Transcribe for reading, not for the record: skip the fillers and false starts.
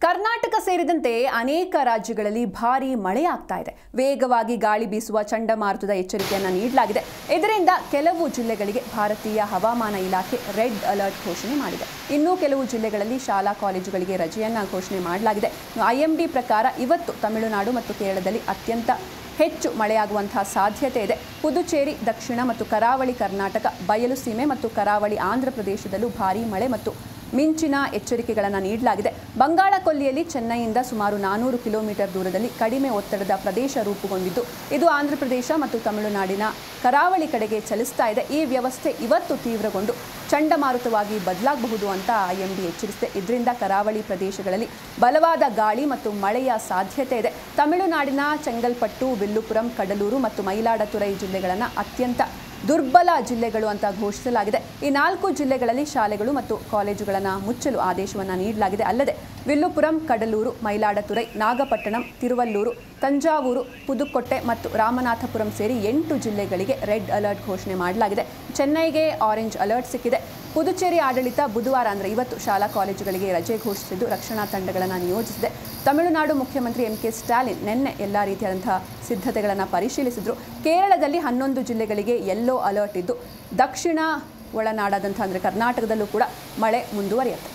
ಕರ್ನಾಟಕ ಸೇರಿದಂತೆ ಅನೇಕ ರಾಜ್ಯಗಳಲ್ಲಿ ಭಾರೀ ಮಳೆಯಾಗ್ತಾ ಇದೆ. ವೇಗವಾಗಿ ಗಾಳಿ ಬೀಸುವ ಚಂಡಮಾರುತದ ಎಚ್ಚರಿಕೆಯನ್ನು ನೀಡಲಾಗಿದೆ. ಇದರಿಂದ ಕೆಲವು ಜಿಲ್ಲೆಗಳಿಗೆ ಭಾರತೀಯ ಹವಾಮಾನ ಇಲಾಖೆ ರೆಡ್ ಅಲರ್ಟ್ ಘೋಷಣೆ ಮಾಡಿದೆ. ಇನ್ನು ಕೆಲವು ಜಿಲ್ಲೆಗಳಲ್ಲಿ ಶಾಲಾ ಕಾಲೇಜುಗಳಿಗೆ ರಜೆಯನ್ನು ಘೋಷಣೆ ಮಾಡಲಾಗಿದೆ. ಐಎಂಡಿ ಪ್ರಕಾರ ಇವತ್ತು ತಮಿಳುನಾಡು ಮತ್ತು ಕೇರಳದಲ್ಲಿ ಅತ್ಯಂತ ಹೆಚ್ಚು ಮಳೆಯಾಗುವಂತಹ ಸಾಧ್ಯತೆ ಇದೆ. ಪುದುಚೇರಿ, ದಕ್ಷಿಣ ಮತ್ತು ಕರಾವಳಿ ಕರ್ನಾಟಕ, ಬಯಲು ಸೀಮೆ ಮತ್ತು ಕರಾವಳಿ ಆಂಧ್ರ ಪ್ರದೇಶದಲ್ಲೂ ಭಾರೀ ಮಳೆ ಮತ್ತು ಮಿಂಚಿನ ಎಚ್ಚರಿಕೆಗಳನ್ನು ನೀಡಲಾಗಿದೆ. ಬಂಗಾಳ ಕೊಲ್ಲಿಯಲ್ಲಿ ಚೆನ್ನೈಯಿಂದ ಸುಮಾರು 400 ಕಿಲೋಮೀಟರ್ ದೂರದಲ್ಲಿ ಕಡಿಮೆ ಒತ್ತಡದ ಪ್ರದೇಶ ರೂಪುಗೊಂಡಿದ್ದು ಇದು ಆಂಧ್ರ ಪ್ರದೇಶ ಮತ್ತು ತಮಿಳುನಾಡಿನ ಕರಾವಳಿ ಕಡೆಗೆ ಚಲಿಸ್ತಾ ಇದೆ. ಈ ವ್ಯವಸ್ಥೆ ಇವತ್ತು ತೀವ್ರಗೊಂಡು ಚಂಡಮಾರುತವಾಗಿ ಬದಲಾಗಬಹುದು ಅಂತ ಐಎಂಡಿ ಎಚ್ಚರಿಸಿದೆ. ಇದರಿಂದ ಕರಾವಳಿ ಪ್ರದೇಶಗಳಲ್ಲಿ ಬಲವಾದ ಗಾಳಿ ಮತ್ತು ಮಳೆಯ ಸಾಧ್ಯತೆ ಇದೆ. ತಮಿಳುನಾಡಿನ ಚೆಂಗಲ್ಪಟ್ಟು, ವಿಲ್ಲುಪುರಂ, ಕಡಲೂರು ಮತ್ತು ಮಯಿಲಾಡುತುರೈ ಜಿಲ್ಲೆಗಳನ್ನು ಅತ್ಯಂತ ದುರ್ಬಲ ಜಿಲ್ಲೆಗಳು ಅಂತ ಘೋಷಿಸಲಾಗಿದೆ. ಈ 4 ಜಿಲ್ಲೆಗಳಲ್ಲಿ ಶಾಲೆಗಳು ಮತ್ತು ಕಾಲೇಜುಗಳನ್ನು ಮುಚ್ಚಲು ಆದೇಶವನ್ನು ನೀಡಲಾಗಿದೆ. ಅಲ್ಲದೆ ವಿಲ್ಲುಪುರಂ, ಕಡಲೂರು, ಮಯಿಲಾಡುತುರೈ, ನಾಗಪಟ್ಟಣಂ, ತಿರುವಲ್ಲೂರು, ತಂಜಾವೂರು, ಪುದುಕೊಟ್ಟೆ ಮತ್ತು ರಾಮನಾಥಪುರಂ ಸೇರಿ 8 ಜಿಲ್ಲೆಗಳಿಗೆ ರೆಡ್ ಅಲರ್ಟ್ ಘೋಷಣೆ ಮಾಡಲಾಗಿದೆ. ಚೆನ್ನೈಗೆ ಆರೆಂಜ್ ಅಲರ್ಟ್ ಸಿಕ್ಕಿದೆ. ಪುದುಚೇರಿ ಆಡಳಿತ ಬುಧವಾರ ಅಂದರೆ ಇವತ್ತು ಶಾಲಾ ಕಾಲೇಜುಗಳಿಗೆ ರಜೆ ಘೋಷಿಸಿದ್ದು ರಕ್ಷಣಾ ತಂಡಗಳನ್ನು ನಿಯೋಜಿಸಿದೆ. ತಮಿಳುನಾಡು ಮುಖ್ಯಮಂತ್ರಿ ಎಂಕೆ ಸ್ಟಾಲಿನ್ ನಿನ್ನೆ ಎಲ್ಲ ರೀತಿಯಾದಂತಹ ಸಿದ್ಧತೆಗಳನ್ನು ಪರಿಶೀಲಿಸಿದರು. ಕೇರಳದಲ್ಲಿ 11 ಜಿಲ್ಲೆಗಳಿಗೆ ಯೆಲ್ಲೋ ಅಲರ್ಟ್ ಇದ್ದು ದಕ್ಷಿಣ ಒಳನಾಡಾದಂಥ ಅಂದರೆ ಕರ್ನಾಟಕದಲ್ಲೂ ಕೂಡ ಮಳೆ ಮುಂದುವರಿಯುತ್ತೆ.